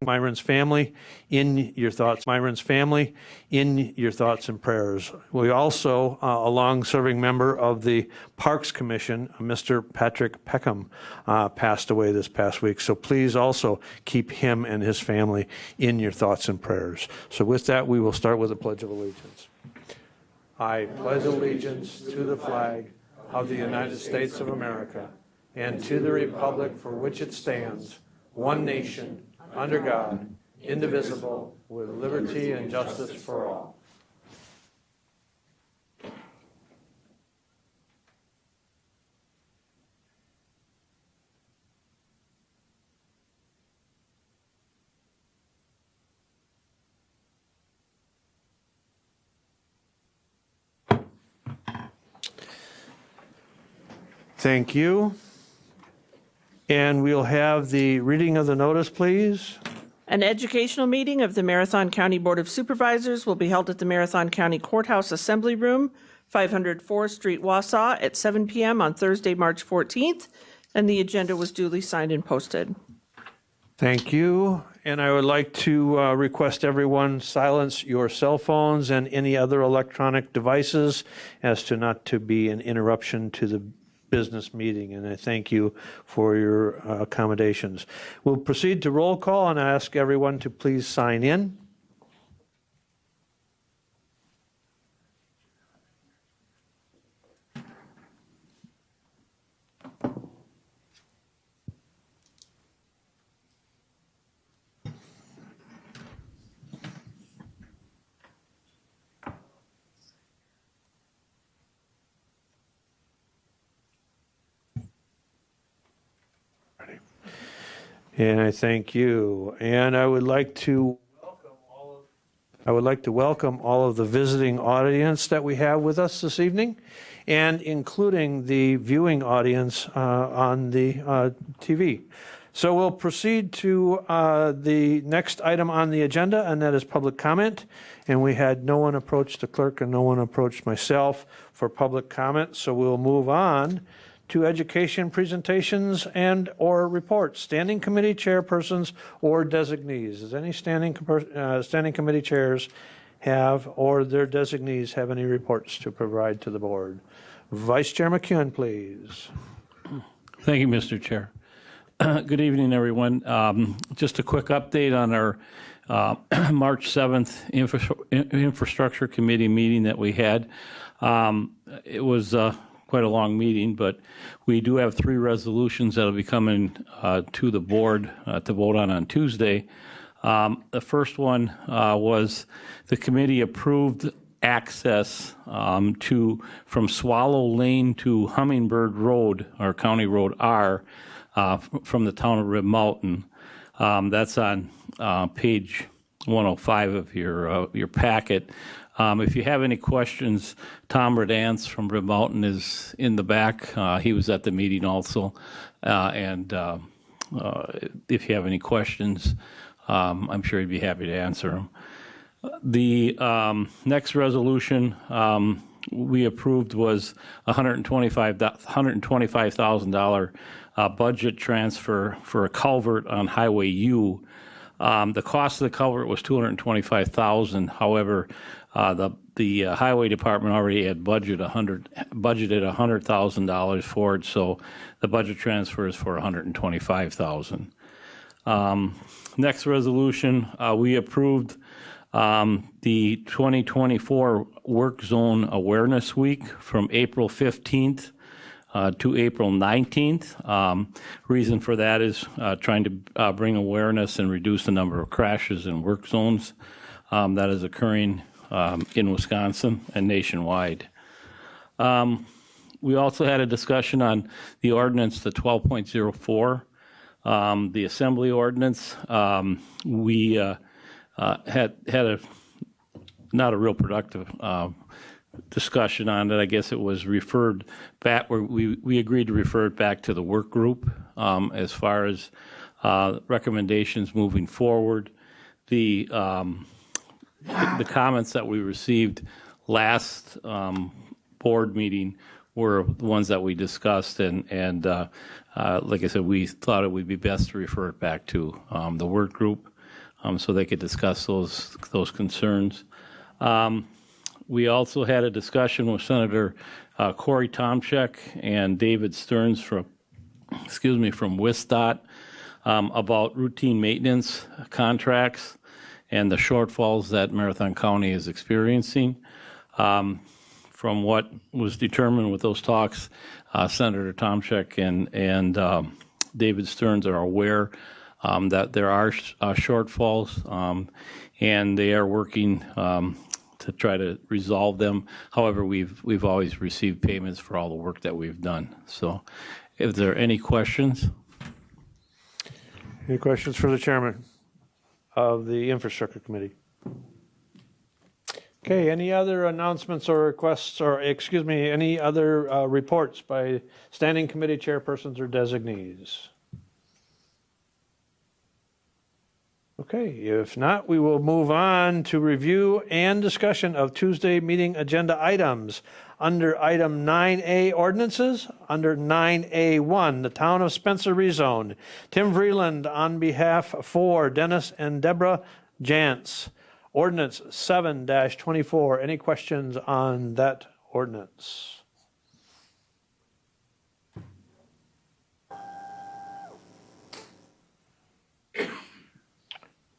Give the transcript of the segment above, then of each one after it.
Myron's family in your thoughts. Myron's family in your thoughts and prayers. We also, a long-serving member of the Parks Commission, Mr. Patrick Peckham, passed away this past week. So please also keep him and his family in your thoughts and prayers. So with that, we will start with the Pledge of Allegiance. I pledge allegiance to the flag of the United States of America and to the republic for which it stands, one nation, under God, indivisible, with liberty and justice for all. Thank you. And we'll have the reading of the notice, please. An educational meeting of the Marathon County Board of Supervisors will be held at the Marathon County Courthouse Assembly Room, 500 4th Street, Wausau, at 7 p.m. on Thursday, March 14th, and the agenda was duly signed and posted. Thank you. And I would like to request everyone silence your cell phones and any other electronic devices as to not to be an interruption to the business meeting, and I thank you for your accommodations. We'll proceed to roll call and ask everyone to please sign in. And I thank you. And I would like to welcome all of the visiting audience that we have with us this evening, and including the viewing audience on the TV. So we'll proceed to the next item on the agenda, and that is public comment. And we had no one approach the clerk and no one approached myself for public comment. So we'll move on to education presentations and or reports. Standing committee chairpersons or designees. Does any standing committee chairs have, or their designees have any reports to provide to the board? Vice Chair McEwen, please. Thank you, Mr. Chair. Good evening, everyone. Just a quick update on our March 7th Infrastructure Committee meeting that we had. It was quite a long meeting, but we do have 3 resolutions that will be coming to the board to vote on Tuesday. The first one was the committee approved access from Swallow Lane to Hummingbird Road, or County Road R, from the town of Rib Mountain. That's on page 105 of your packet. If you have any questions, Tom Redance from Rib Mountain is in the back. He was at the meeting also. And if you have any questions, I'm sure he'd be happy to answer them. The next resolution we approved was $125,000 budget transfer for a culvert on Highway U. The cost of the culvert was $225,000. However, the highway department already had budgeted $100,000 for it, so the budget transfer is for $125,000. Next resolution, we approved the 2024 Work Zone Awareness Week from April 15th to April 19th. Reason for that is trying to bring awareness and reduce the number of crashes in work zones that is occurring in Wisconsin and nationwide. We also had a discussion on the ordinance, the 12.04, the assembly ordinance. We had not a real productive discussion on it. I guess it was referred back, where we agreed to refer it back to the work group as far as recommendations moving forward. The comments that we received last board meeting were the ones that we discussed, and like I said, we thought it would be best to refer it back to the work group. so they could discuss those concerns. We also had a discussion with Senator Corey Tomczyk and David Stearns from WISDOT about routine maintenance contracts and the shortfalls that Marathon County is experiencing. From what was determined with those talks, Senator Tomczyk and David Stearns are aware that there are shortfalls, and they are working to try to resolve them. However, we've always received payments for all the work that we've done. So, if there are any questions? Any questions for the chairman of the Infrastructure Committee? Okay, any other announcements or requests, or any other reports by standing committee chairpersons or designees? Okay, if not, we will move on to review and discussion of Tuesday meeting agenda items. Under item 9A ordinances, under 9A1, the Town of Spencer rezone. Tim Vreeland on behalf for Dennis and Deborah Jantz. Ordinance 7-24. Any questions on that ordinance?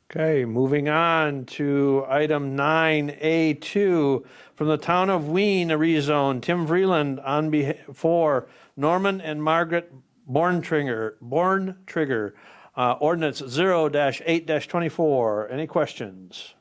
Okay, moving on to item 9A2 from the Town of Wien, a rezone. Tim Vreeland on behalf for Norman and Margaret Borntrigger. Ordinance 0-8-24. Any questions?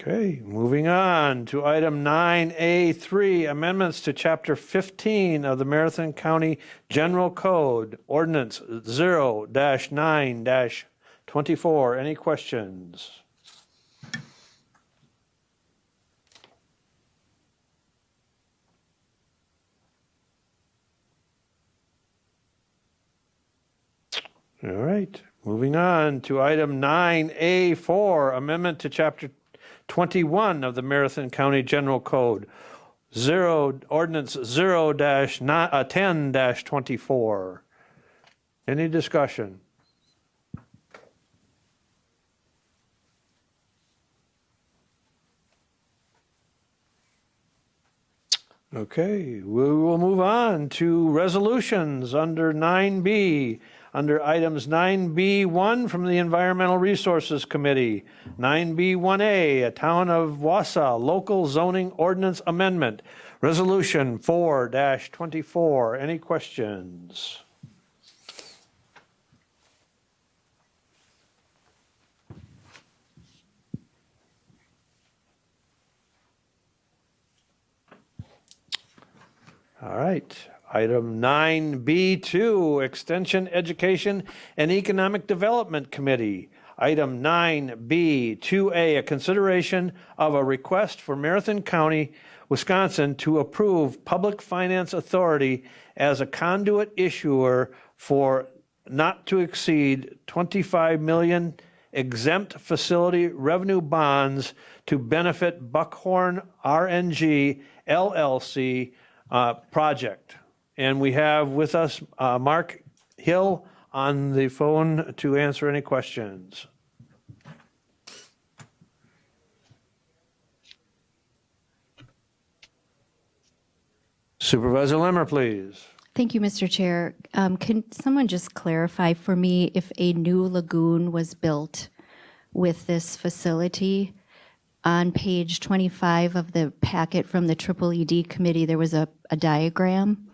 Okay, moving on to item 9A3, amendments to Chapter 15 of the Marathon County General Code, Ordinance 0-9-24. Any questions? All right, moving on to item 9A4, amendment to Chapter 21 of the Marathon County General Code, Ordinance 0-10-24. Any discussion? Okay, we will move on to resolutions under 9B. Under items 9B1 from the Environmental Resources Committee, 9B1A, a Town of Wausau Local Zoning Ordinance Amendment, Resolution 4-24. Any questions? All right. Item 9B2, Extension, Education, and Economic Development Committee. Item 9B2A, a consideration of a request for Marathon County, Wisconsin to approve Public Finance Authority as a conduit issuer for not to exceed 25 million exempt facility revenue bonds to benefit Buckhorn RNG LLC project. And we have with us Mark Hill on the phone to answer any questions. Supervisor Lemmer, please. Thank you, Mr. Chair. Can someone just clarify for me if a new lagoon was built with this facility? On page 25 of the packet from the EED committee, there was a diagram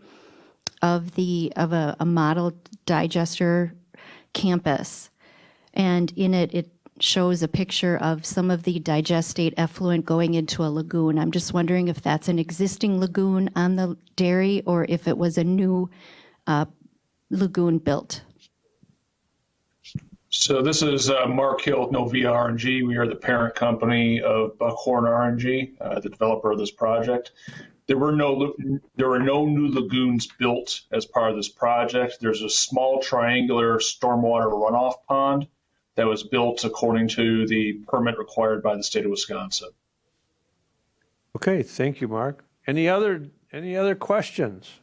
of a model digester campus, and in it shows a picture of some of the digestate effluent going into a lagoon. I'm just wondering if that's an existing lagoon on the dairy or if it was a new lagoon built. So this is Mark Hill with Novia RNG. We are the parent company of Buckhorn RNG, the developer of this project. There were no new lagoons built as part of this project. There's a small triangular stormwater runoff pond that was built according to the permit required by the state of Wisconsin. Okay, thank you, Mark. Any other Any other questions?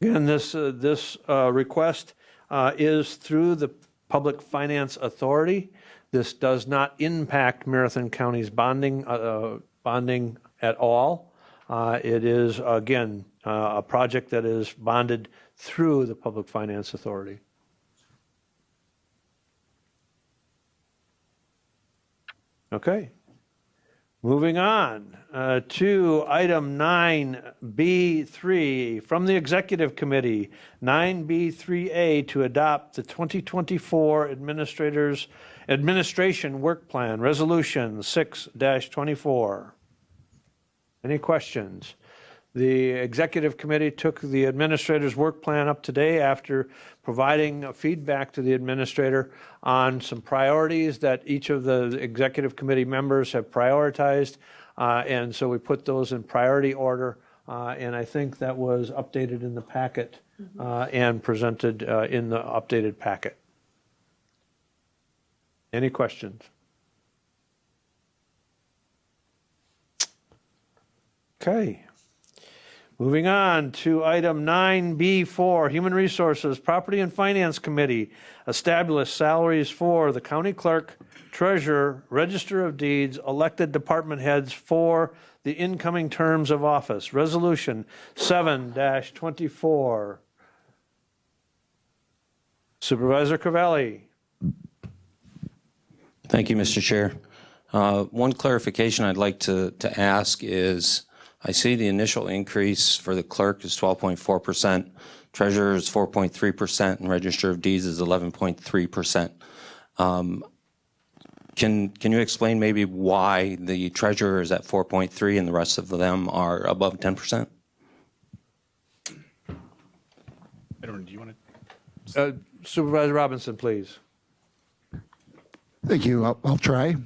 Again, this request is through the Public Finance Authority. This does not impact Marathon County's bonding at all. It is, again, a project that is bonded through the Public Finance Authority. Okay. Moving on to item 9B3 from the Executive Committee, 9B3A to adopt the 2024 Administration Work Plan, Resolution 6-24. Any questions? The Executive Committee took the Administrator's Work Plan up today after providing feedback to the Administrator on some priorities that each of the Executive Committee members have prioritized. And so we put those in priority order. And I think that was updated in the packet and presented in the updated packet. Any questions? Okay. Moving on to item 9B4, Human Resources, Property and Finance Committee, establish salaries for the county clerk, treasurer, register of deeds, elected department heads for the incoming terms of office. Resolution 7-24. Supervisor Crivelli. Thank you, Mr. Chair. One clarification I'd like to ask is, I see the initial increase for the clerk is 12.4%, treasurer is 4.3%, and register of deeds is 11.3%. Can you explain maybe why the treasurer is at 4.3 and the rest of them are above 10%? I don't know, do you want to? Supervisor Robinson, please. Thank you. I'll try.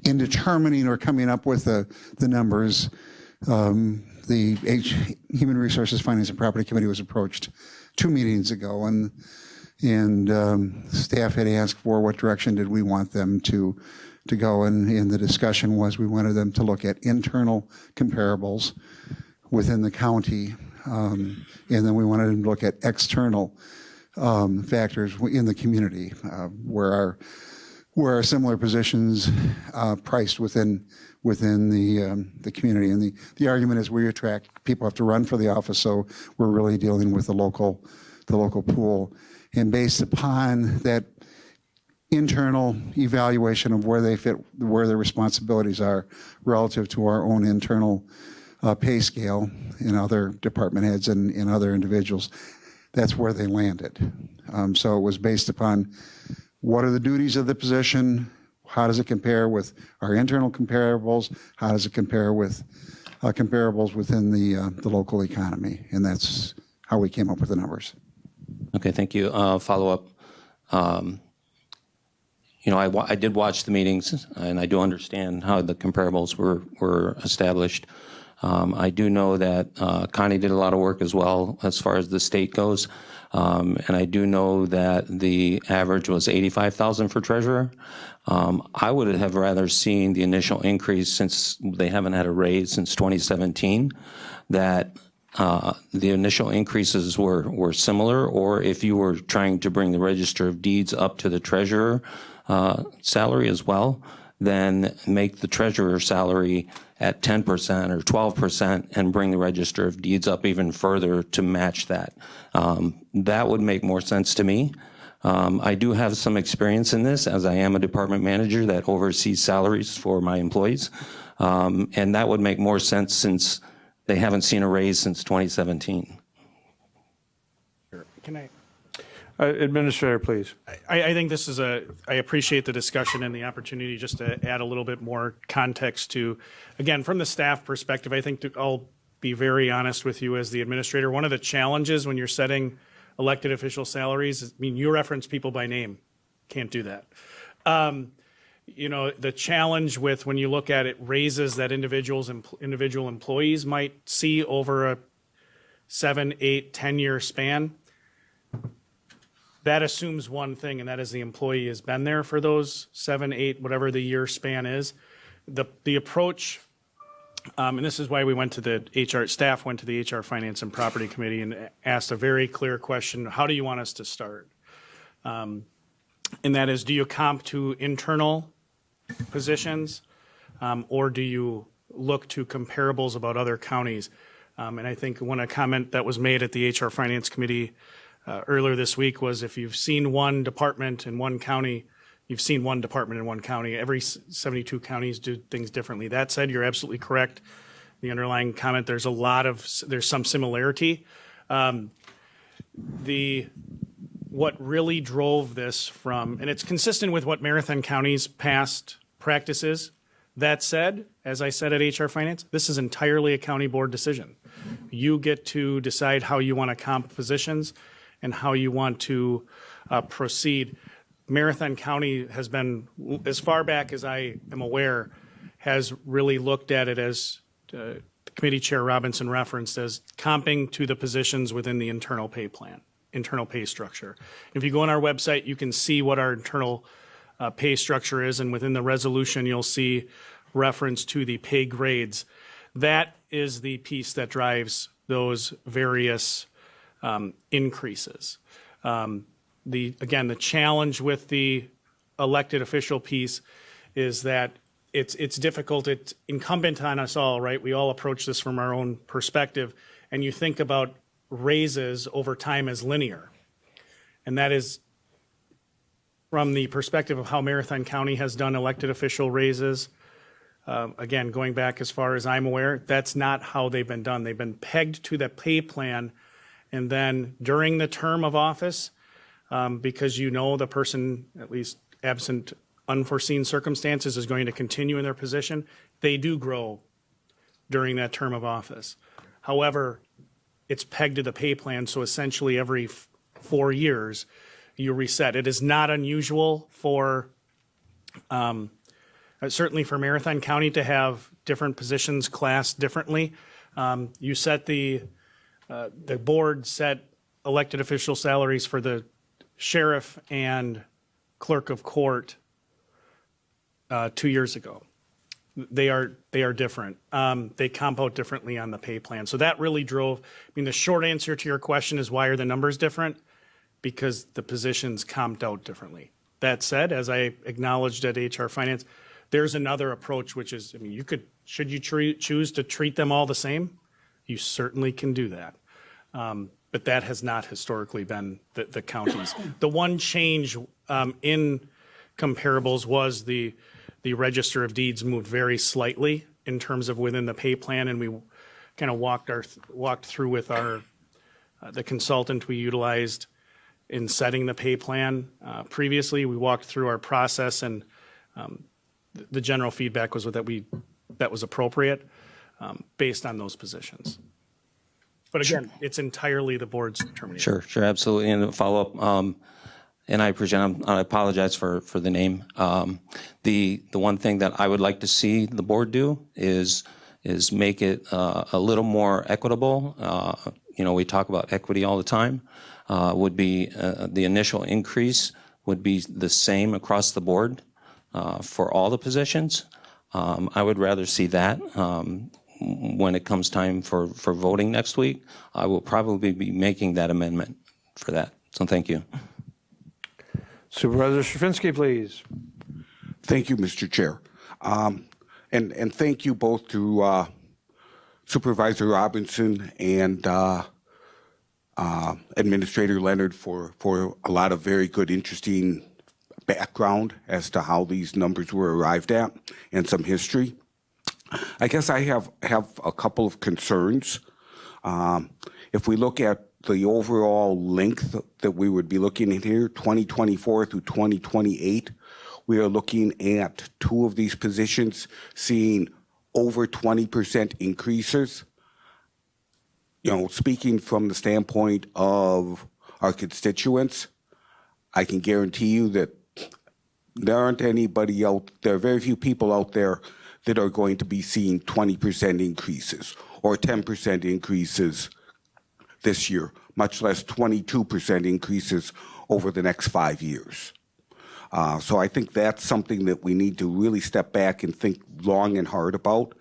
In determining or coming up with the numbers, the Human Resources, Finance, and Property Committee was approached 2 meetings ago, and staff had asked for what direction did we want them to go, and the discussion was we wanted them to look at internal comparables within the county, and then we wanted them to look at external factors in the community where our similar positions priced within the community. And the argument is we attract people have to run for the office, so we're really dealing with the local pool. And based upon that internal evaluation of where they fit, where their responsibilities are relative to our own internal pay scale and other department heads and other individuals, that's where they landed. So it was based upon what are the duties of the position, how does it compare with our internal comparables, how does it compare with comparables within the local economy, and that's how we came up with the numbers. Okay, thank you. Follow up. I did watch the meetings, and I do understand how the comparables were established. I do know that Connie did a lot of work as well as far as the state goes, and I do know that the average was $85,000 for treasurer. I would have rather seen the initial increase, since they haven't had a raise since 2017, that the initial increases were similar, or if you were trying to bring the register of deeds up to the treasurer salary as well, then make the treasurer salary at 10% or 12% and bring the register of deeds up even further to match that. That would make more sense to me. I do have some experience in this, as I am a department manager that oversees salaries for my employees. And that would make more sense since they haven't seen a raise since 2017. Can I? Administrator, please. I think this is I appreciate the discussion and the opportunity just to add a little bit more context to, again, from the staff perspective, I think I'll be very honest with you as the administrator. One of the challenges when you're setting elected official salaries is, you reference people by name. Can't do that. The challenge with when you look at it, raises that individual employees might see over a 7, 8, 10-year span. that assumes one thing, and that is the employee has been there for those 7, 8, whatever the year span is. The approach, and this is why we went to the staff went to the HR Finance and Property Committee and asked a very clear question: how do you want us to start? And that is, do you comp to internal positions, or do you look to comparables about other counties? And I think a comment that was made at the HR Finance Committee earlier this week was, if you've seen one department in one county, you've seen one department in one county. Every 72 counties do things differently. That said, you're absolutely correct. The underlying comment, there's some similarity. What really drove this from, and it's consistent with what Marathon County's past practice is. That said, as I said at HR Finance, this is entirely a county board decision. You get to decide how you want to comp positions and how you want to proceed. Marathon County has been, as far back as I am aware, has really looked at it as Committee Chair Robinson referenced as comping to the positions within the internal pay plan, internal pay structure. If you go on our website, you can see what our internal pay structure is, and within the resolution, you'll see reference to the pay grades. That is the piece that drives those various increases. The challenge with the elected official piece is that it's difficult. It's incumbent on us all, right? We all approach this from our own perspective, and you think about raises over time as linear. And that is from the perspective of how Marathon County has done elected official raises. Again, going back as far as I'm aware, that's not how they've been done. They've been pegged to the pay plan, and then during the term of office, because the person, at least absent unforeseen circumstances, is going to continue in their position, they do grow during that term of office. However, it's pegged to the pay plan, so essentially every 4 years you reset. It is not unusual for, certainly for Marathon County, to have different positions classed differently. You set the board set elected official salaries for the sheriff and clerk of court 2 years ago. They are different. They comp out differently on the pay plan. So that really drove, the short answer to your question is, why are the numbers different? Because the positions comped out differently. That said, as I acknowledged at HR Finance, there's another approach, which is, should you choose to treat them all the same? You certainly can do that. But that has not historically been the counties. The one change in comparables was the Register of Deeds moved very slightly in terms of within the pay plan, and we kind of walked through with the consultant we utilized in setting the pay plan. Previously, we walked through our process, and the general feedback was that was appropriate based on those positions. But again, it's entirely the board's determination. Sure, absolutely. And a follow-up, and I apologize for the name. The one thing that I would like to see the board do is make it a little more equitable. We talk about equity all the time. Would be the initial increase would be the same across the board for all the positions. I would rather see that. When it comes time for voting next week, I will probably be making that amendment for that. So thank you. Supervisor Shafinsky, please. Thank you, Mr. Chair. And thank you both to Supervisor Robinson and Administrator Leonard for a lot of very good, interesting background as to how these numbers were arrived at and some history. I guess I have a couple of concerns. If we look at the overall length that we would be looking at here, 2024 through 2028, we are looking at two of these positions seeing over 20% increases. Speaking from the standpoint of our constituents, I can guarantee you that there are very few people out there that are going to be seeing 20% increases or 10% increases this year, much less 22% increases over the next 5 years. So I think that's something that we need to really step back and think long and hard about.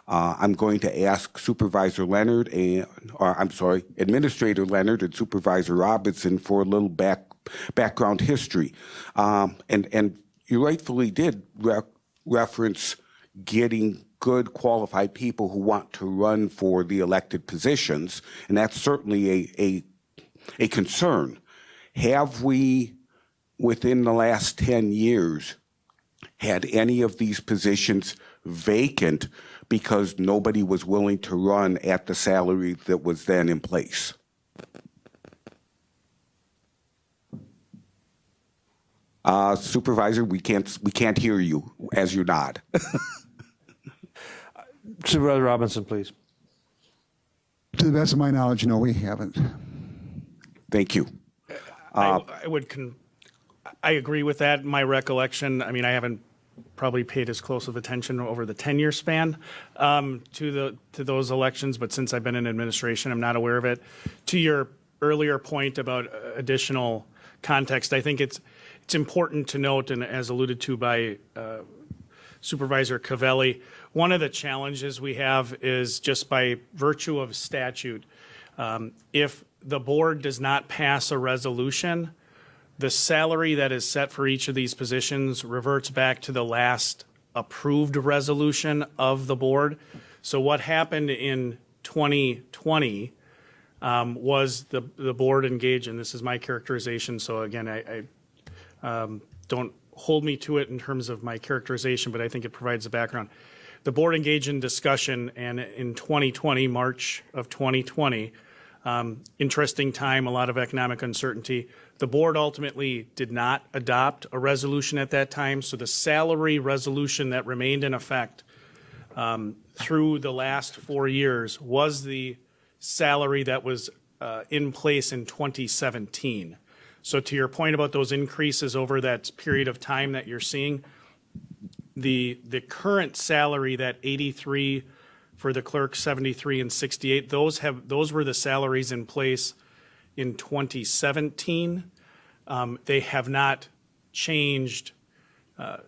I'm going to ask Supervisor Leonard Administrator Leonard and Supervisor Robinson for a little background history. And you rightfully did reference getting good qualified people who want to run for the elected positions, and that's certainly a concern. Have we, within the last 10 years, had any of these positions vacant because nobody was willing to run at the salary that was then in place? Supervisor, we can't hear you as you nod. Supervisor Robinson, please. To the best of my knowledge, no, we haven't. Thank you. I agree with that. My recollection, I mean, I haven't probably paid as close of attention over the 10-year span to those elections, but since I've been in administration, I'm not aware of it. To your earlier point about additional context, I think it's important to note, and as alluded to by Supervisor Cavelli, one of the challenges we have is just by virtue of statute, if the board does not pass a resolution, the salary that is set for each of these positions reverts back to the last approved resolution of the board. So what happened in 2020 was the board engaged, and this is my characterization, so again, I don't hold me to it in terms of my characterization, but I think it provides a background. The board engaged in discussion, and in 2020, March of 2020, interesting time, a lot of economic uncertainty. The board ultimately did not adopt a resolution at that time, so the salary resolution that remained in effect through the last 4 years was the salary that was in place in 2017. So to your point about those increases over that period of time that you're seeing, the current salary, that 83 for the clerk, 73 and 68, those were the salaries in place in 2017. They have not changed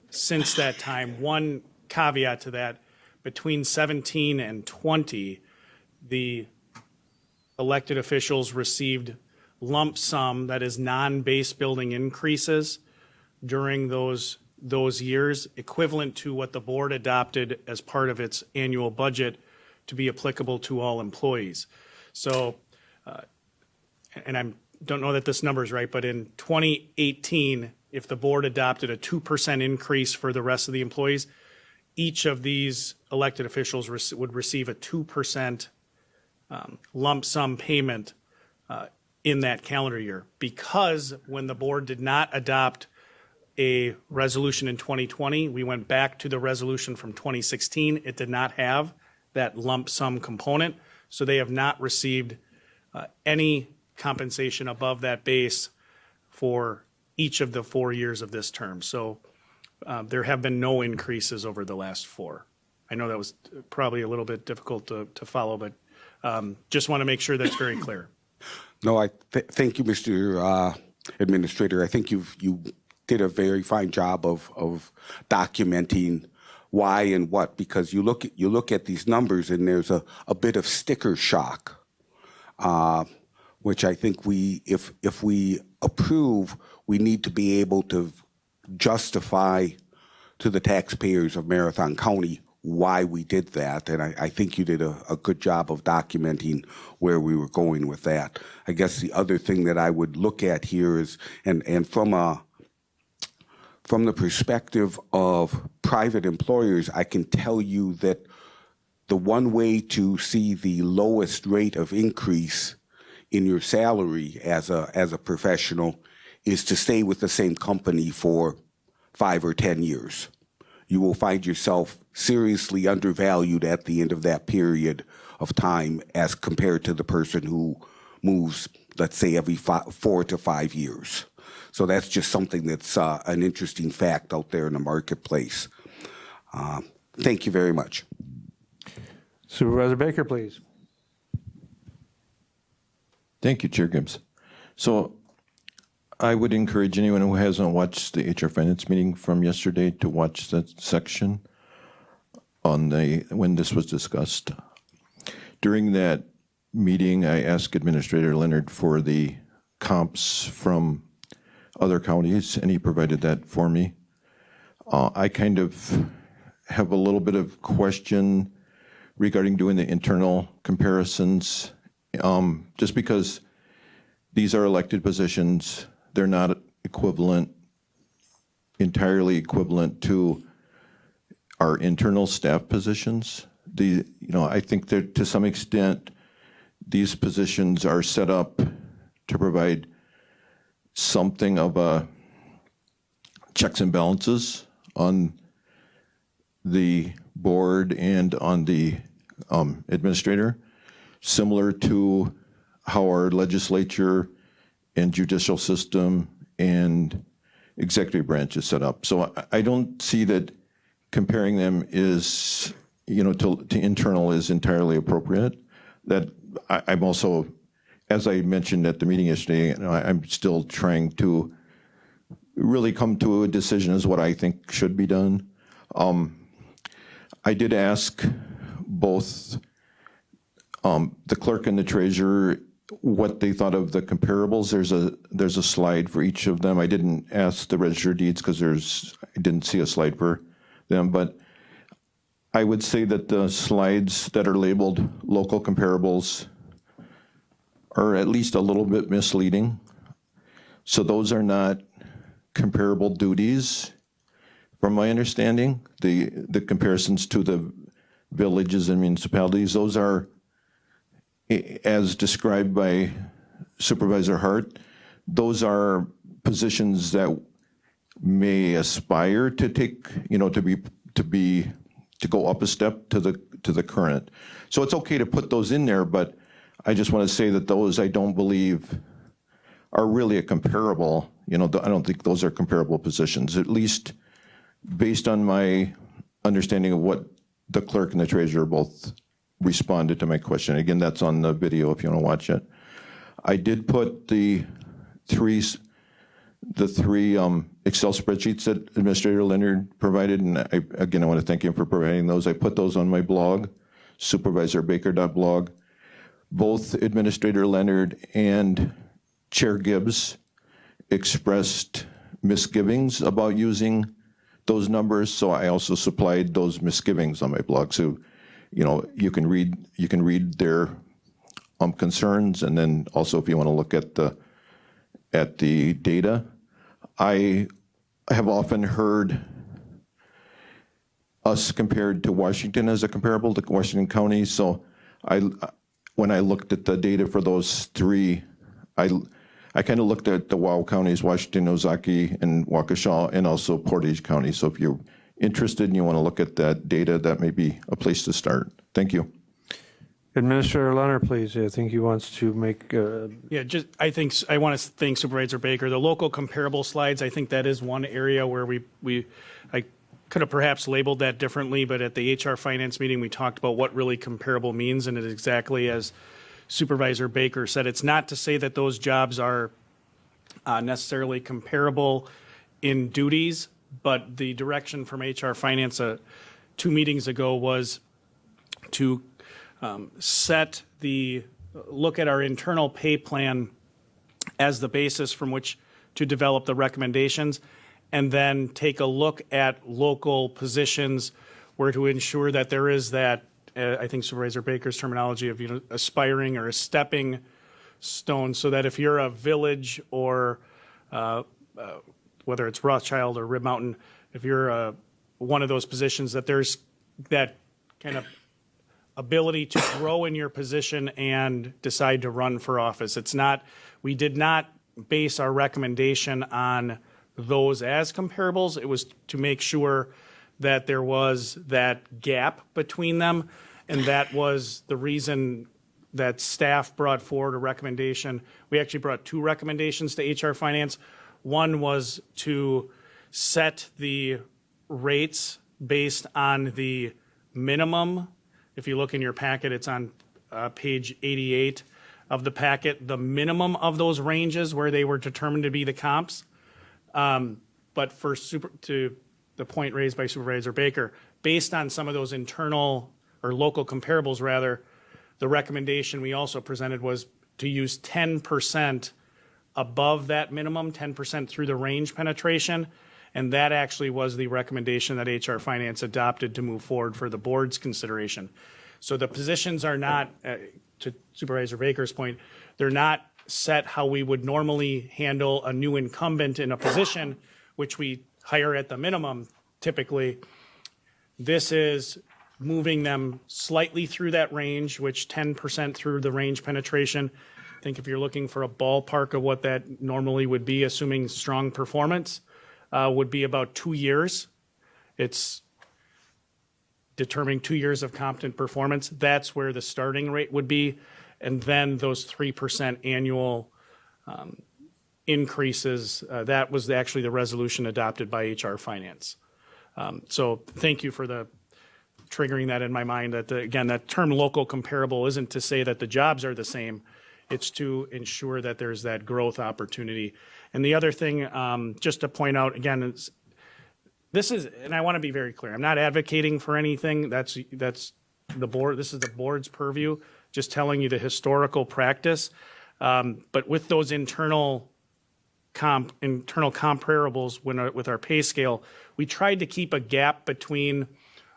since that time. One caveat to that, between 17 and 20, the elected officials received lump sum, that is non-base building increases during those years, equivalent to what the board adopted as part of its annual budget to be applicable to all employees. So, and I don't know that this number is right, but in 2018, if the board adopted a 2% increase for the rest of the employees, each of these elected officials would receive a 2% lump sum payment in that calendar year. Because when the board did not adopt a resolution in 2020, we went back to the resolution from 2016. It did not have that lump sum component, so they have not received any compensation above that base for each of the 4 years of this term. So there have been no increases over the last 4. I know that was probably a little bit difficult to follow, but just want to make sure that's very clear. No, thank you, Mr. Administrator. I think you did a very fine job of documenting why and what, because you look at these numbers and there's a bit of sticker shock, which I think if we approve, we need to be able to justify to the taxpayers of Marathon County why we did that, and I think you did a good job of documenting where we were going with that. I guess the other thing that I would look at here is, and from the perspective of private employers, I can tell you that the one way to see the lowest rate of increase in your salary as a professional is to stay with the same company for 5 or 10 years. You will find yourself seriously undervalued at the end of that period of time as compared to the person who moves, let's say, every 4 to 5 years. So that's just something that's an interesting fact out there in the marketplace. Thank you very much. Supervisor Baker, please. Thank you, Chair Gibbs. So I would encourage anyone who hasn't watched the HR Finance meeting from yesterday to watch that section on when this was discussed. During that meeting, I asked Administrator Leonard for the comps from other counties, and he provided that for me. I kind of have a little bit of question regarding doing the internal comparisons, just because these are elected positions. They're not entirely equivalent to our internal staff positions. I think that to some extent, these positions are set up to provide something of a checks and balances on the board and on the administrator, similar to how our legislature and judicial system and executive branch is set up. So I don't see that comparing them is, to internal is entirely appropriate. That I'm also, as I mentioned at the meeting yesterday, I'm still trying to really come to a decision as what I think should be done. I did ask both the clerk and the treasurer what they thought of the comparables. There's a slide for each of them. I didn't ask the register of deeds because I didn't see a slide for them, but I would say that the slides that are labeled local comparables are at least a little bit misleading. So those are not comparable duties, from my understanding. The comparisons to the villages and municipalities, those are, as described by Supervisor Hart, those are positions that may aspire to take, to go up a step to the current. So it's okay to put those in there, but I just want to say that those I don't believe are really a comparable, I don't think those are comparable positions, at least based on my understanding of what the clerk and the treasurer both responded to my question. Again, that's on the video if you want to watch it. I did put the three Excel spreadsheets that Administrator Leonard provided, and I want to thank him for providing those. I put those on my blog, supervisorbaker.blog. Both Administrator Leonard and Chair Gibbs expressed misgivings about using those numbers, so I also supplied those misgivings on my blog. So, you can read their concerns, and then also if you want to look at the data. I have often heard us compared to Washington as a comparable to Washington County. So when I looked at the data for those three, I kind of looked at the WOW counties, Washington, Ozaukee, and Waukesha, and also Portage County. So if you're interested and you want to look at that data, that may be a place to start. Thank you. Administrator Leonard, please. I think he wants to make. I want to thank Supervisor Baker. The local comparable slides, I think that is one area where I could have perhaps labeled that differently, but at the HR Finance meeting, we talked about what really comparable means, and it is exactly as Supervisor Baker said. It's not to say that those jobs are necessarily comparable in duties, but the direction from HR Finance 2 meetings ago was to look at our internal pay plan as the basis from which to develop the recommendations, and then take a look at local positions where to ensure that there is that, I think Supervisor Baker's terminology of aspiring or a stepping stone, so that if you're a village or whether it's Rothschild or Rib Mountain, if you're one of those positions, that there's that kind of ability to grow in your position and decide to run for office. We did not base our recommendation on those as comparables. It was to make sure that there was that gap between them, and that was the reason that staff brought forward a recommendation. We actually brought 2 recommendations to HR Finance. One was to set the rates based on the minimum. If you look in your packet, it's on page 88. of the packet the minimum of those ranges where they were determined to be the comps. But to the point raised by Supervisor Baker, based on some of those internal or local comparables rather, the recommendation we also presented was to use 10% above that minimum, 10% through the range penetration. And that actually was the recommendation that HR Finance adopted to move forward for the board's consideration. So the positions are not, to Supervisor Baker's point, they're not set how we would normally handle a new incumbent in a position, which we hire at the minimum typically. This is moving them slightly through that range, which 10% through the range penetration. I think if you're looking for a ballpark of what that normally would be, assuming strong performance, would be about 2 years. It's determining 2 years of competent performance. That's where the starting rate would be. And then those 3% annual increases, that was actually the resolution adopted by HR Finance. So thank you for triggering that in my mind that, again, that term local comparable isn't to say that the jobs are the same. It's to ensure that there's that growth opportunity. And the other thing, just to point out, again, is this is, and I want to be very clear, I'm not advocating for anything. That's the board. This is the board's purview, just telling you the historical practice. But with those internal comparables with our pay scale, we tried to keep a gap between,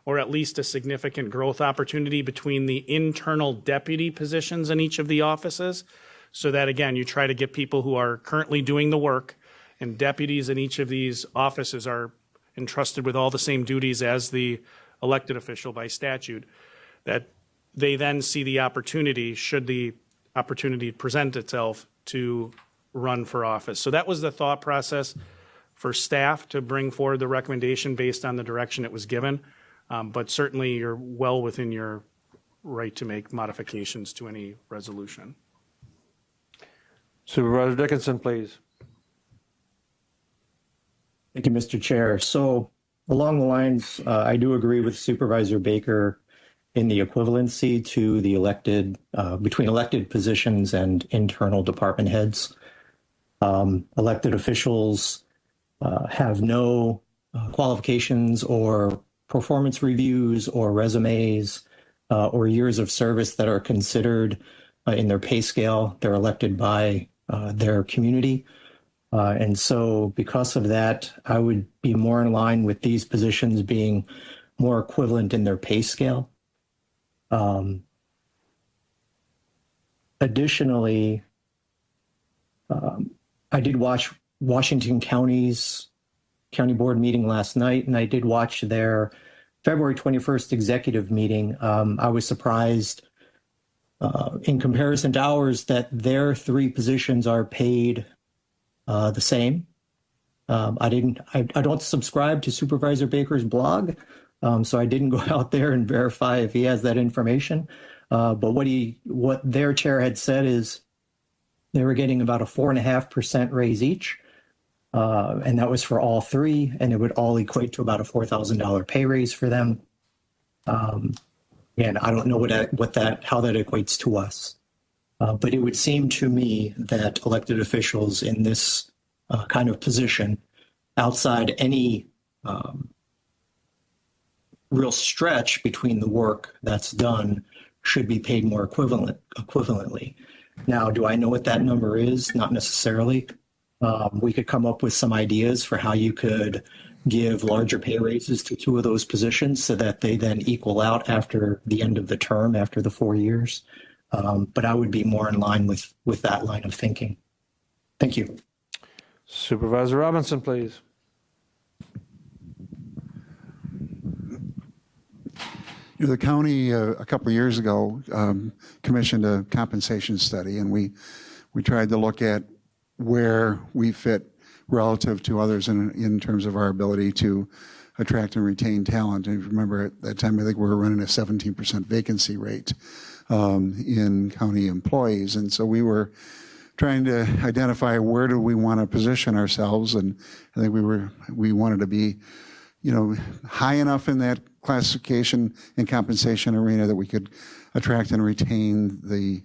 or at least a significant growth opportunity between the internal deputy positions in each of the offices, so that, again, you try to get people who are currently doing the work, and deputies in each of these offices are entrusted with all the same duties as the elected official by statute, that they then see the opportunity, should the opportunity present itself, to run for office. So that was the thought process for staff to bring forward the recommendation based on the direction it was given. But certainly you're well within your right to make modifications to any resolution. Supervisor Dickinson, please. Thank you, Mr. Chair. So along the lines, I do agree with Supervisor Baker in the equivalency to the between elected positions and internal department heads. Elected officials have no qualifications or performance reviews or resumes or years of service that are considered in their pay scale. They're elected by their community. And so because of that, I would be more in line with these positions being more equivalent in their pay scale. Additionally, I did watch Washington County's county board meeting last night, and I did watch their February 21st executive meeting. I was surprised in comparison to ours that their three positions are paid the same. I don't subscribe to Supervisor Baker's blog, so I didn't go out there and verify if he has that information. But what their chair had said is they were getting about a 4.5% raise each. And that was for all three, and it would all equate to about a $4,000 pay raise for them. And I don't know how that equates to us. But it would seem to me that elected officials in this kind of position, outside any real stretch between the work that's done, should be paid more equivalently. Now, do I know what that number is? Not necessarily. We could come up with some ideas for how you could give larger pay raises to two of those positions so that they then equal out after the end of the term, after the 4 years. But I would be more in line with that line of thinking. Thank you. Supervisor Robinson, please. The county, a couple of years ago, commissioned a compensation study, and we tried to look at where we fit relative to others in terms of our ability to attract and retain talent. And if you remember, at that time, I think we were running a 17% vacancy rate in county employees. And so we were trying to identify where do we want to position ourselves. And I think we wanted to be, high enough in that classification and compensation arena that we could attract and retain the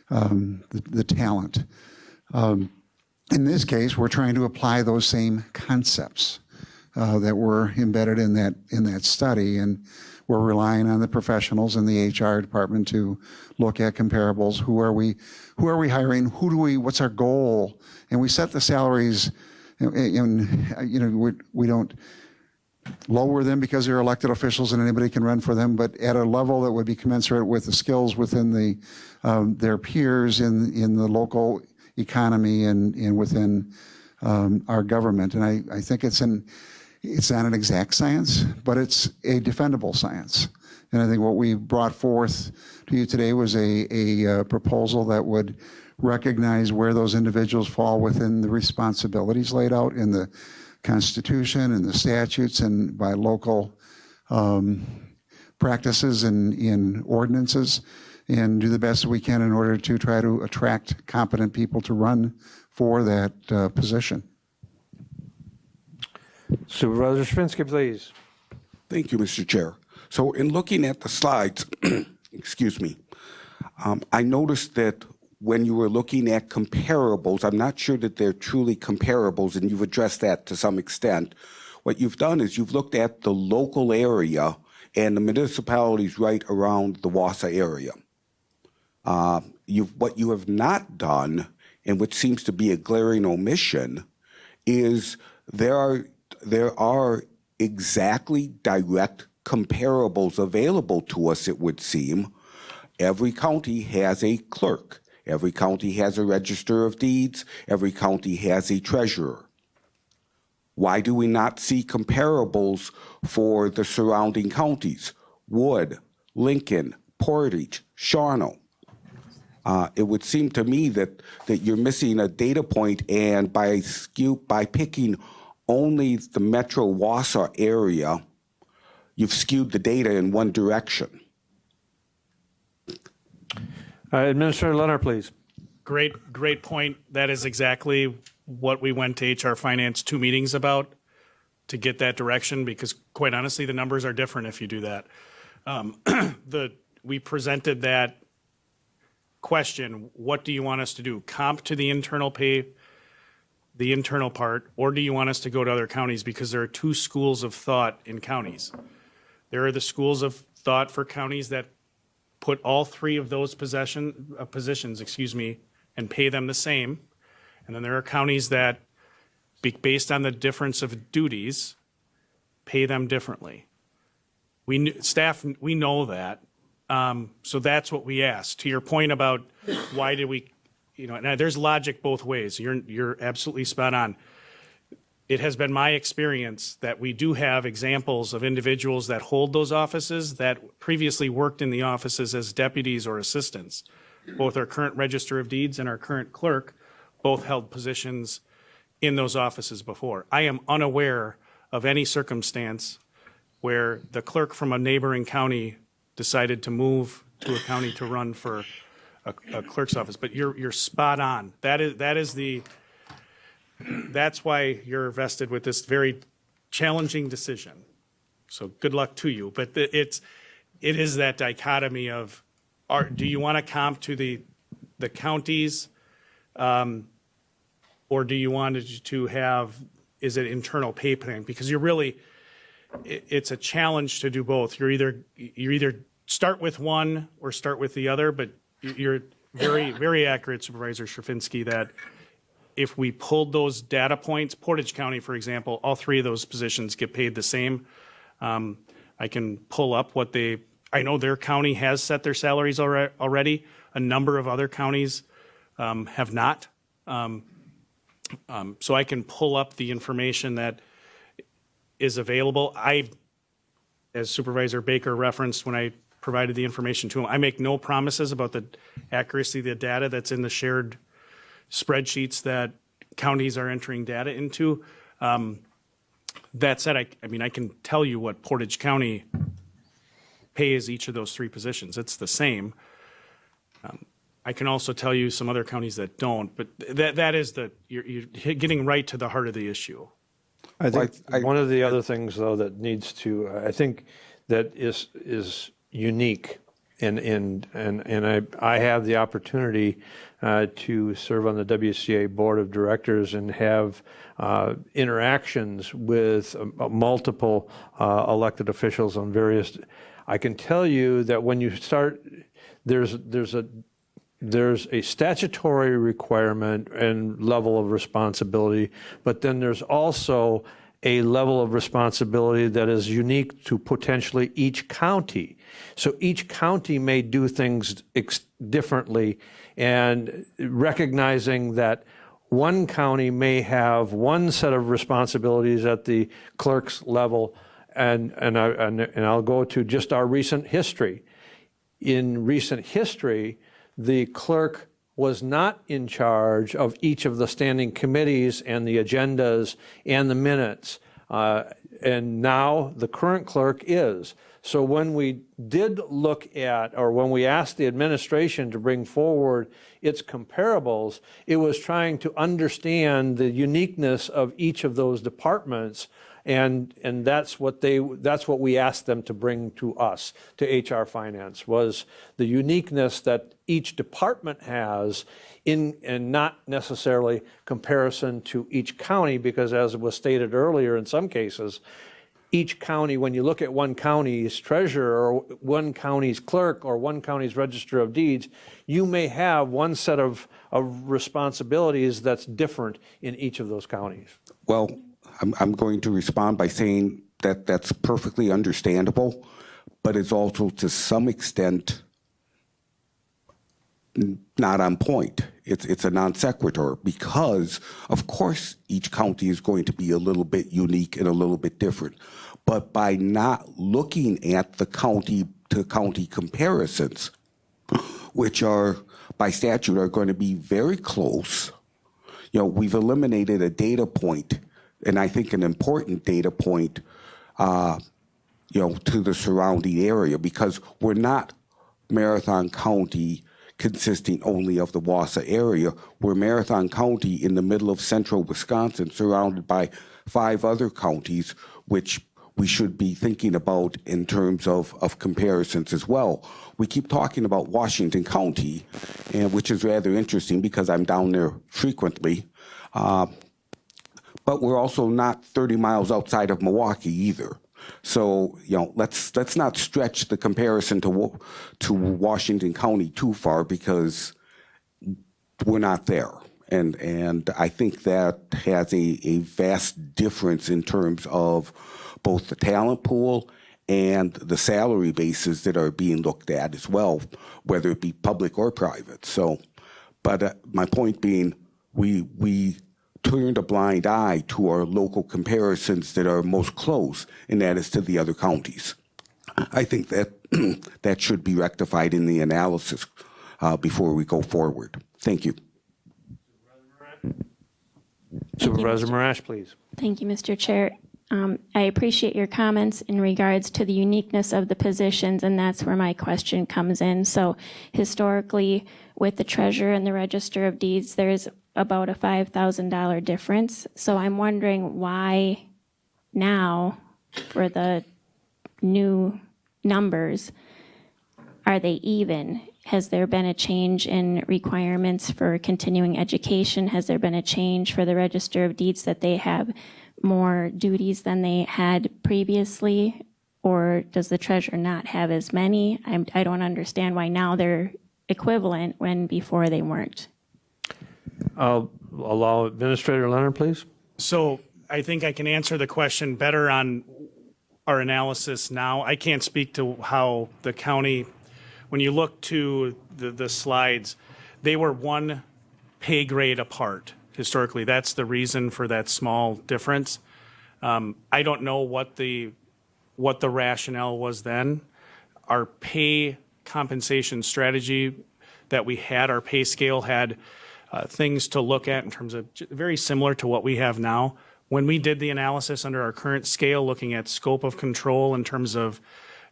the talent. In this case, we're trying to apply those same concepts that were embedded in that study, and we're relying on the professionals in the HR department to look at comparables. Who are we hiring? What's our goal? And we set the salaries, and we don't lower them because they're elected officials and anybody can run for them, but at a level that would be commensurate with the skills within their peers in the local economy and within our government. And I think it's not an exact science, but it's a defendable science. And I think what we brought forth to you today was a proposal that would recognize where those individuals fall within the responsibilities laid out in the Constitution and the statutes and by local practices and in ordinances, and do the best we can in order to try to attract competent people to run for that position. Supervisor Shafinsky, please. Thank you, Mr. Chair. So in looking at the slides, excuse me, I noticed that when you were looking at comparables, I'm not sure that they're truly comparables, and you've addressed that to some extent. What you've done is you've looked at the local area and the municipalities right around the Wausau area. What you have not done, and which seems to be a glaring omission, is there are exactly direct comparables available to us, it would seem. Every county has a clerk. Every county has a register of deeds. Every county has a treasurer. Why do we not see comparables for the surrounding counties? Wood, Lincoln, Portage, Shawano. It would seem to me that you're missing a data point, and by picking only the Metro Wausau area, you've skewed the data in one direction. Administrator Leonard, please. Great point. That is exactly what we went to HR Finance 2 meetings about, to get that direction, because quite honestly, the numbers are different if you do that. We presented that question, what do you want us to do? Comp to the internal pay, the internal part, or do you want us to go to other counties? Because there are two schools of thought in counties. There are the schools of thought for counties that put all three of those positions, and pay them the same. And then there are counties that, based on the difference of duties, pay them differently. We know that. So that's what we asked. To your point about why did we, now there's logic both ways. You're absolutely spot on. It has been my experience that we do have examples of individuals that hold those offices that previously worked in the offices as deputies or assistants. Both our current Register of Deeds and our current clerk both held positions in those offices before. I am unaware of any circumstance where the clerk from a neighboring county decided to move to a county to run for a clerk's office. But you're spot on. That's why you're vested with this very challenging decision. So good luck to you. But it is that dichotomy of, do you want to comp to the counties, or do you want to have, is it internal pay plan? Because it's a challenge to do both. You either start with one or start with the other, but you're very, very accurate, Supervisor Shafinsky, that if we pulled those data points, Portage County, for example, all three of those positions get paid the same. I can pull up I know their county has set their salaries already. A number of other counties have not. So I can pull up the information that is available. As Supervisor Baker referenced when I provided the information to him, I make no promises about the accuracy of the data that's in the shared spreadsheets that counties are entering data into. That said, I can tell you what Portage County pays each of those three positions. It's the same. I can also tell you some other counties that don't, but that is you're getting right to the heart of the issue. I think one of the other things, though, that needs to, I think that is unique I have the opportunity to serve on the WCA Board of Directors and have interactions with multiple elected officials on various. I can tell you that when you start, there's a statutory requirement and level of responsibility, but then there's also a level of responsibility that is unique to potentially each county. So each county may do things differently, and recognizing that one county may have one set of responsibilities at the clerk's level, and I'll go to just our recent history. In recent history, the clerk was not in charge of each of the standing committees and the agendas and the minutes. And now the current clerk is. So when we did look at, or when we asked the administration to bring forward its comparables, it was trying to understand the uniqueness of each of those departments. And that's what we asked them to bring to us, to HR Finance, was the uniqueness that each department has and not necessarily comparison to each county, because as was stated earlier, in some cases, each county, when you look at one county's treasurer or one county's clerk or one county's register of deeds, you may have one set of responsibilities that's different in each of those counties. Well, I'm going to respond by saying that that's perfectly understandable, but it's also to some extent not on point. It's a non sequitur, because of course each county is going to be a little bit unique and a little bit different. But by not looking at the county to county comparisons, which are by statute are going to be very close, we've eliminated a data point, and I think an important data point, to the surrounding area, because we're not Marathon County consisting only of the Wausau area. We're Marathon County in the middle of central Wisconsin, surrounded by 5 other counties, which we should be thinking about in terms of comparisons as well. We keep talking about Washington County, and which is rather interesting because I'm down there frequently. But we're also not 30 miles outside of Milwaukee either. So, let's not stretch the comparison to Washington County too far, because we're not there. And I think that has a vast difference in terms of both the talent pool and the salary bases that are being looked at as well, whether it be public or private. So, but my point being, we turned a blind eye to our local comparisons that are most close, and that is to the other counties. I think that that should be rectified in the analysis before we go forward. Thank you. Supervisor Marash, please. Thank you, Mr. Chair. I appreciate your comments in regards to the uniqueness of the positions, and that's where my question comes in. So historically, with the treasurer and the register of deeds, there's about a $5,000 difference. So I'm wondering why now, for the new numbers, are they even? Has there been a change in requirements for continuing education? Has there been a change for the register of deeds that they have more duties than they had previously? Or does the treasurer not have as many? I don't understand why now they're equivalent when before they weren't. I'll allow Administrator Leonard, please. So I think I can answer the question better on our analysis now. I can't speak to how the county, when you look to the slides, they were one pay grade apart historically. That's the reason for that small difference. I don't know what the rationale was then. Our pay compensation strategy that we had, our pay scale had things to look at in terms of very similar to what we have now. When we did the analysis under our current scale, looking at scope of control in terms of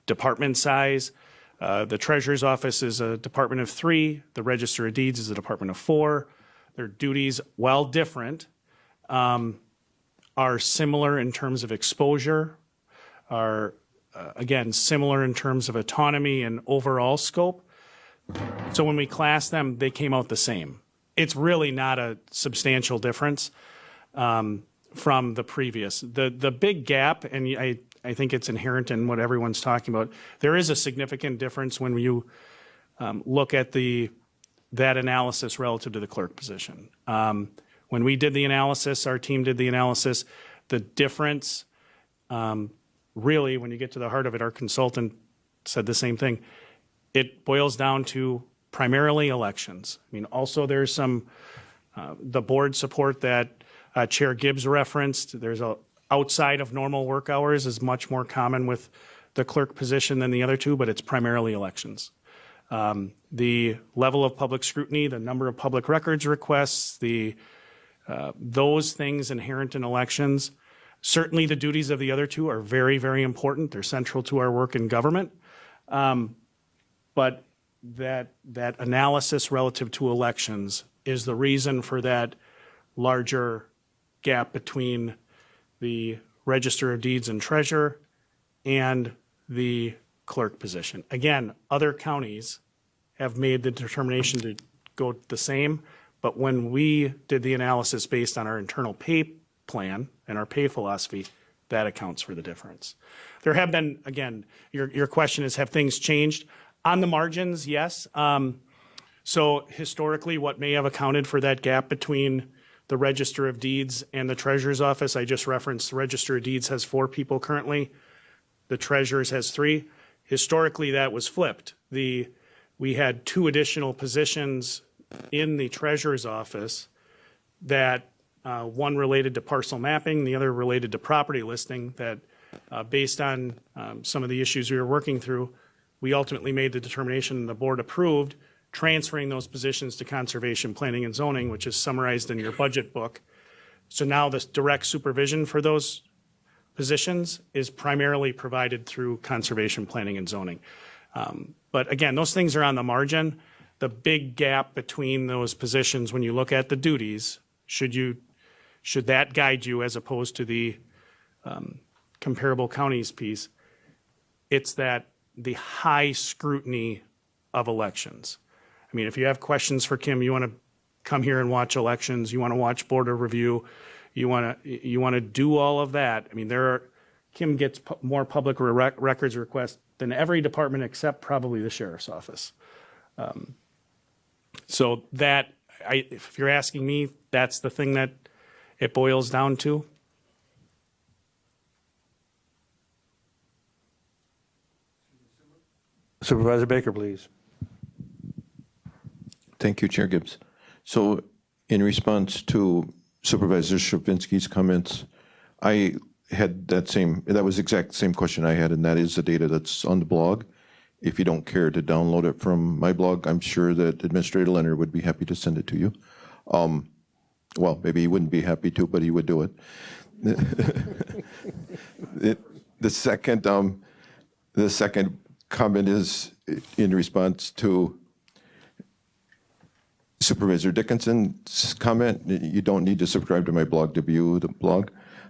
department size, the treasurer's office is a department of 3, the register of deeds is a department of 4. Their duties, while different, are similar in terms of exposure, are again, similar in terms of autonomy and overall scope. So when we classed them, they came out the same. It's really not a substantial difference from the previous. The big gap, and I think it's inherent in what everyone's talking about, there is a significant difference when you look at that analysis relative to the clerk position. When we did the analysis, our team did the analysis, the difference, really, when you get to the heart of it, our consultant said the same thing. It boils down to primarily elections. I mean, also there's some, the board support that Chair Gibbs referenced. There's outside of normal work hours is much more common with the clerk position than the other two, but it's primarily elections. The level of public scrutiny, the number of public records requests, those things inherent in elections. Certainly the duties of the other two are very, very important. They're central to our work in government. But that analysis relative to elections is the reason for that larger gap between the Register of Deeds and Treasurer and the clerk position. Again, other counties have made the determination to go the same, but when we did the analysis based on our internal pay plan and our pay philosophy, that accounts for the difference. There have been, again, your question is, have things changed? On the margins, yes. So historically, what may have accounted for that gap between the Register of Deeds and the Treasurer's Office, I just referenced the Register of Deeds has 4 people currently. The Treasurer's has 3. Historically, that was flipped. We had 2 additional positions in the Treasurer's Office that one related to parcel mapping, the other related to property listing, that based on some of the issues we were working through, we ultimately made the determination, and the board approved, transferring those positions to conservation, planning, and zoning, which is summarized in your budget book. So now the direct supervision for those positions is primarily provided through conservation, planning, and zoning. But again, those things are on the margin. The big gap between those positions, when you look at the duties, should that guide you as opposed to the comparable counties piece, it's that the high scrutiny of elections. I mean, if you have questions for Kim, you want to come here and watch elections, you want to watch border review, you want to do all of that. I mean, Kim gets more public records requests than every department except probably the sheriff's office. So that, if you're asking me, that's the thing that it boils down to. Supervisor Baker, please. Thank you, Chair Gibbs. So in response to Supervisor Stravinsky's comments, I had that was the exact same question I had, and that is the data that's on the blog. If you don't care to download it from my blog, I'm sure that Administrator Leonard would be happy to send it to you. Well, maybe he wouldn't be happy to, but he would do it. The second comment is in response to Supervisor Dickinson's comment. You don't need to subscribe to my blog to view the blog.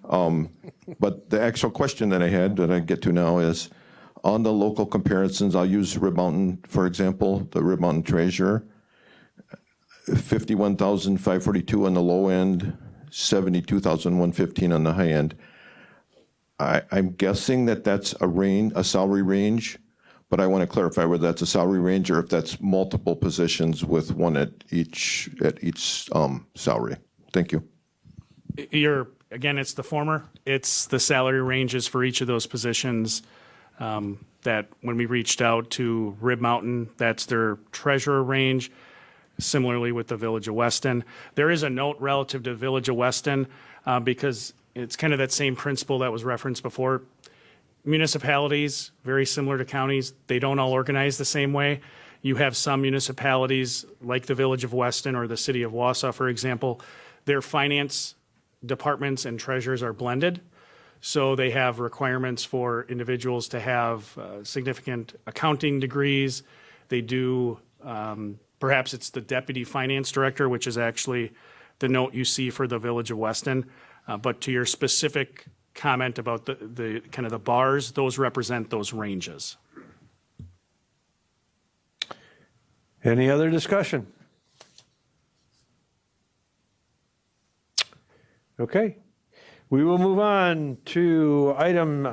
But the actual question that I had that I get to now is, on the local comparisons, I'll use Rib Mountain, for example, the Rib Mountain Treasurer, 51,542 on the low end, 72,115 on the high end. I'm guessing that that's a salary range, but I want to clarify whether that's a salary range or if that's multiple positions with one at each salary. Thank you. Again, it's the former. It's the salary ranges for each of those positions. That when we reached out to Rib Mountain, that's their treasurer range. Similarly with the Village of Weston. There is a note relative to Village of Weston because it's kind of that same principle that was referenced before. Municipalities, very similar to counties, they don't all organize the same way. You have some municipalities like the Village of Weston or the City of Wausau, for example, their finance departments and treasurers are blended. So they have requirements for individuals to have significant accounting degrees. They do, perhaps it's the deputy finance director, which is actually the note you see for the Village of Weston. But to your specific comment about the kind of the bars, those represent those ranges. Any other discussion? Okay. We will move on to item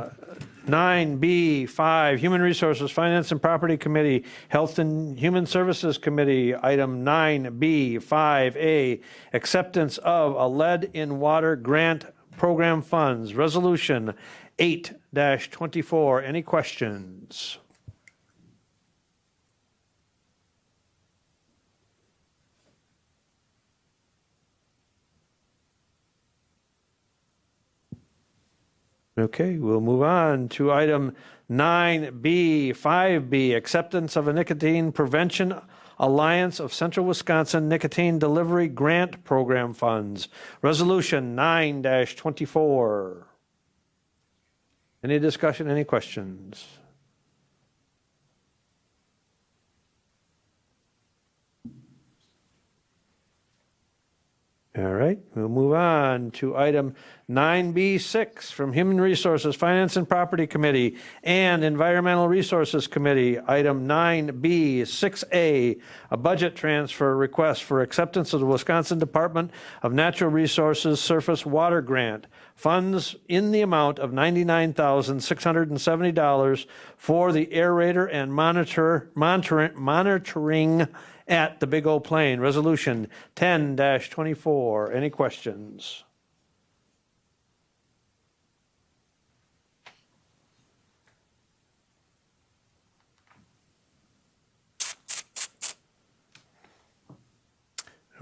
9B5, Human Resources, Finance and Property Committee, Health and Human Services Committee, item 9B5A, acceptance of a lead in water grant program funds, resolution 8-24. Any questions? Okay, we'll move on to item 9B, 5B, acceptance of a nicotine prevention Alliance of Central Wisconsin Nicotine Delivery Grant Program funds, resolution 9-24. Any discussion, any questions? All right, we'll move on to item 9B6 from Human Resources, Finance and Property Committee and Environmental Resources Committee. Item 9B6A, a budget transfer request for acceptance of the Wisconsin Department of Natural Resources Surface Water Grant. Funds in the amount of $99,670 for the aerator and monitoring at the Big O Plain. Resolution 10-24. Any questions?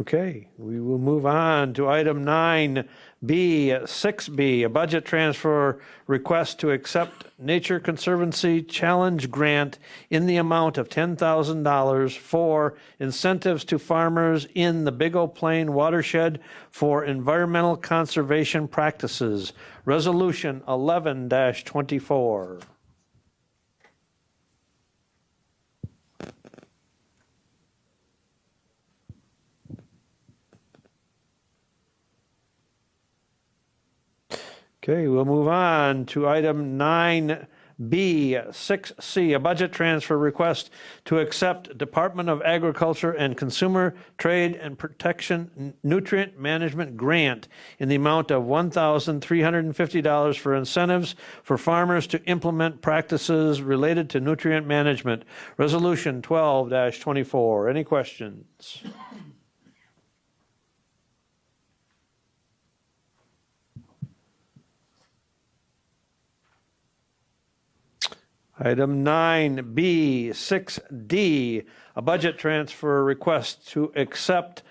Okay, we will move on to item 9B, 6B, a budget transfer request to accept Nature Conservancy Challenge Grant in the amount of $10,000 for incentives to farmers in the Big O Plain watershed for environmental conservation practices. Resolution 11-24. Okay, we'll move on to item 9B, 6C, a budget transfer request to accept Department of Agriculture and Consumer Trade and Protection Nutrient Management Grant in the amount of $1,350 for incentives for farmers to implement practices related to nutrient management. Resolution 12-24. Any questions? Item 9B, 6D, a budget transfer request to accept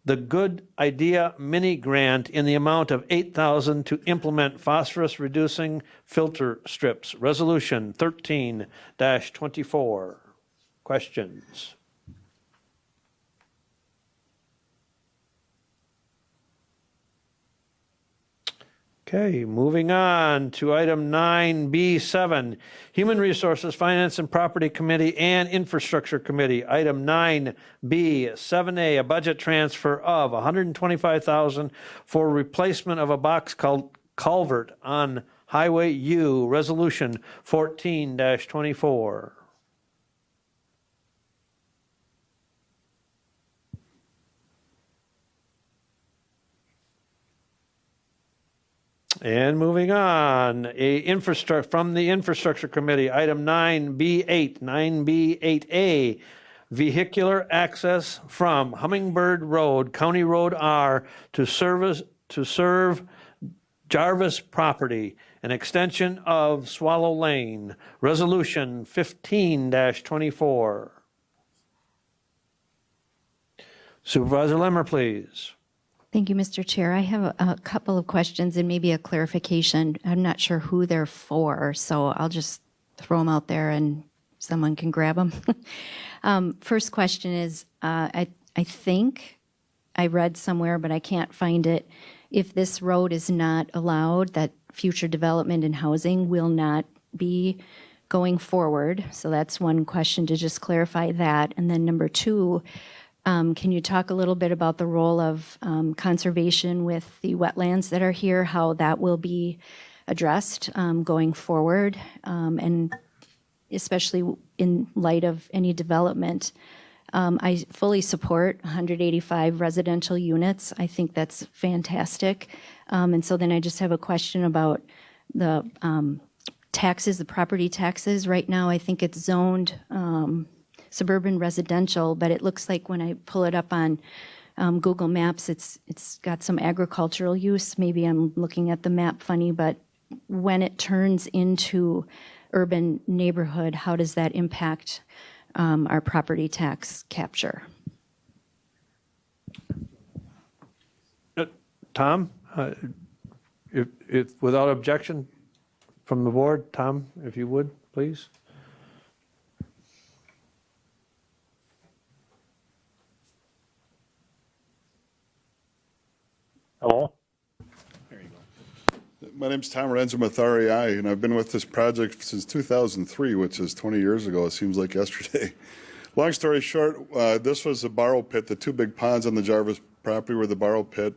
the Good Idea Mini Grant in the amount of $8,000 to implement phosphorus reducing filter strips. Resolution 13-24. Questions? Okay, moving on to item 9B7, Human Resources, Finance and Property Committee and Infrastructure Committee. Item 9B7A, a budget transfer of $125,000 for replacement of a box culvert on Highway U. Resolution 14-24. And moving on, from the Infrastructure Committee, item 9B8, 9B8A, vehicular access from Hummingbird Road, County Road R to serve Jarvis property, an extension of Swallow Lane. Resolution 15-24. Supervisor Lemmer, please. Thank you, Mr. Chair. I have a couple of questions and maybe a clarification. I'm not sure who they're for, so I'll just throw them out there and someone can grab them. First question is, I think I read somewhere, but I can't find it. If this road is not allowed, that future development and housing will not be going forward. So that's one question to just clarify that. And then number two, can you talk a little bit about the role of conservation with the wetlands that are here, how that will be addressed going forward, and especially in light of any development. I fully support 185 residential units. I think that's fantastic. And so then I just have a question about the taxes, the property taxes. Right now, I think it's zoned suburban residential, but it looks like when I pull it up on Google Maps, it's got some agricultural use. Maybe I'm looking at the map funny, but when it turns into urban neighborhood, how does that impact our property tax capture? Tom, if without objection from the board, Tom, if you would, please. Hello? My name's Tom Renzo with REI, and I've been with this project since 2003, which is 20 years ago. It seems like yesterday. Long story short, this was the borrow pit. The two big ponds on the Jarvis property were the borrow pit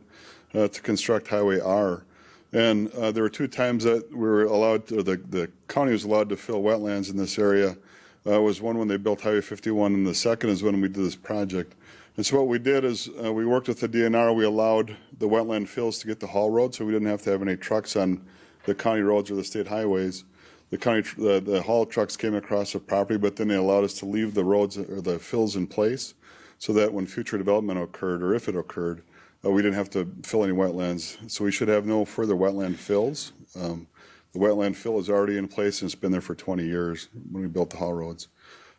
to construct Highway R. And there were two times that we were allowed to, the county was allowed to fill wetlands in this area. Was one when they built Highway 51, and the second is when we did this project. And so what we did is we worked with the DNR. We allowed the wetland fills to get the haul road, so we didn't have to have any trucks on the county roads or the state highways. The haul trucks came across the property, but then they allowed us to leave the roads or the fills in place so that when future development occurred, or if it occurred, we didn't have to fill any wetlands. So we should have no further wetland fills. The wetland fill is already in place, and it's been there for 20 years when we built the haul roads.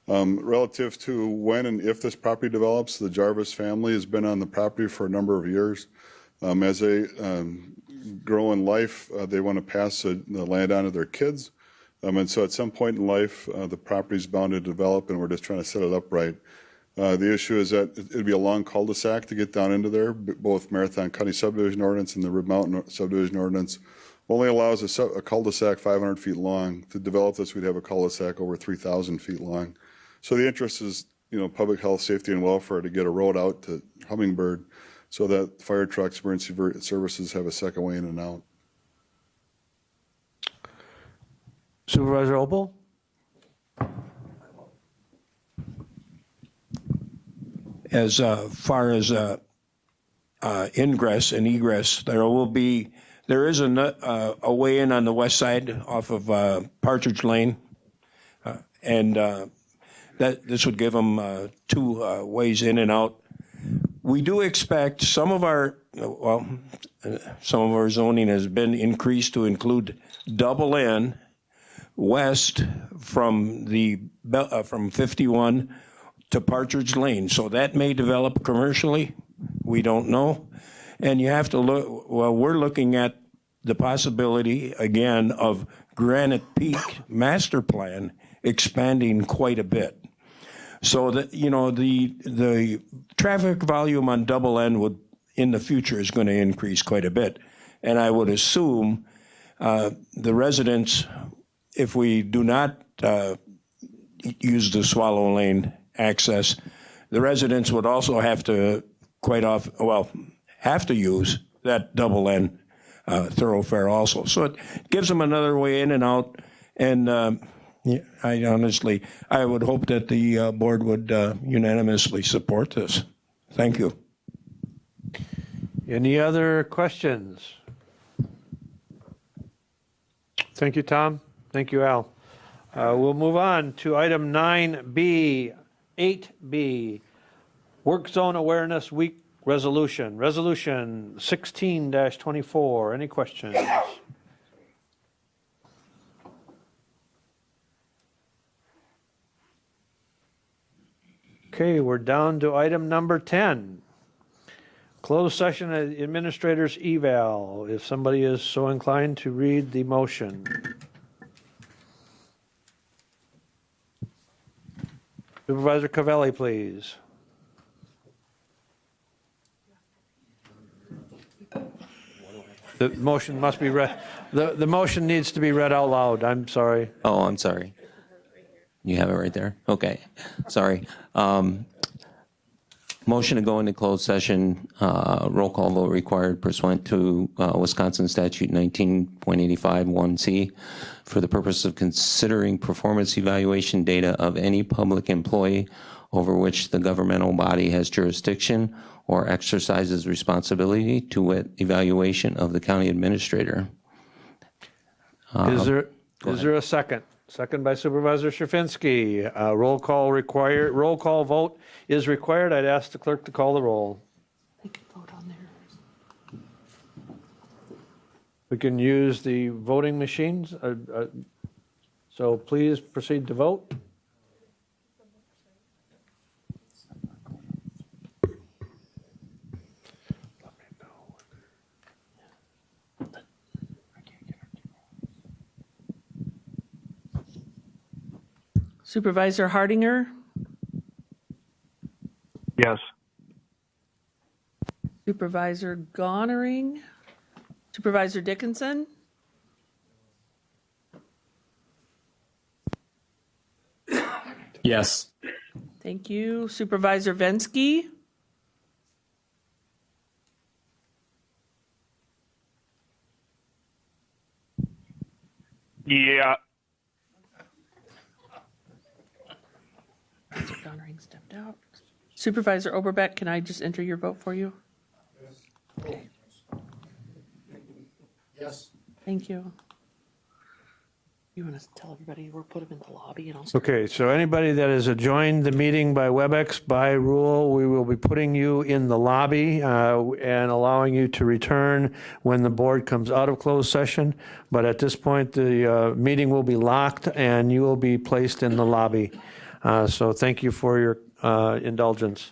Relative to when and if this property develops, the Jarvis family has been on the property for a number of years. As they grow in life, they want to pass the land on to their kids. And so at some point in life, the property is bound to develop, and we're just trying to set it up right. The issue is that it'd be a long cul-de-sac to get down into there. Both Marathon County Subdivision Ordinance and the Rib Mountain Subdivision Ordinance only allows a cul-de-sac 500 feet long. To develop this, we'd have a cul-de-sac over 3,000 feet long. So the interest is, public health, safety, and welfare to get a road out to Hummingbird so that fire trucks, emergency services have a second way in and out. Supervisor Opal? As far as ingress and egress, there is a way in on the west side off of Partridge Lane, and this would give them two ways in and out. We do expect some of our zoning has been increased to include double N west from 51 to Partridge Lane. So that may develop commercially. We don't know. And you have to look, we're looking at the possibility, again, of Granite Peak master plan expanding quite a bit. So that, the traffic volume on double N would, in the future, is going to increase quite a bit. And I would assume the residents, if we do not use the Swallow Lane access, the residents would also have to have to use that double N thoroughfare also. So it gives them another way in and out. And I would hope that the board would unanimously support this. Thank you. Any other questions? Thank you, Tom. Thank you, Al. We'll move on to item 9B, 8B, Work Zone Awareness Week Resolution. Resolution 16-24. Any questions? Okay, we're down to item number 10. Closed session administrators eval. If somebody is so inclined to read the motion. Supervisor Cavelli, please. The motion must be read. The motion needs to be read out loud. I'm sorry. Oh, I'm sorry. You have it right there? Okay. Sorry. Motion to go into closed session, roll call vote required pursuant to Wisconsin Statute 19.85(1)C for the purpose of considering performance evaluation data of any public employee over which the governmental body has jurisdiction or exercises responsibility, to wit, evaluation of the county administrator. Is there a second? Second by Supervisor Sherfinsky. Roll call vote is required. I'd ask the clerk to call the roll. They can vote on there. We can use the voting machines. So please proceed to vote. Supervisor Hardinger, Yes. Supervisor Gonering, Supervisor Dickinson, Yes. thank you. Supervisor Vensky, Yeah. Supervisor Gonering stepped out. Supervisor Oberbeck, can I just enter your vote for you? Okay. Yes. Thank you. You want to tell everybody we'll put them in the lobby and I'll. Okay, so anybody that has joined the meeting by WebEx, by rule, we will be putting you in the lobby and allowing you to return when the board comes out of closed session. But at this point, the meeting will be locked and you will be placed in the lobby. So thank you for your indulgence.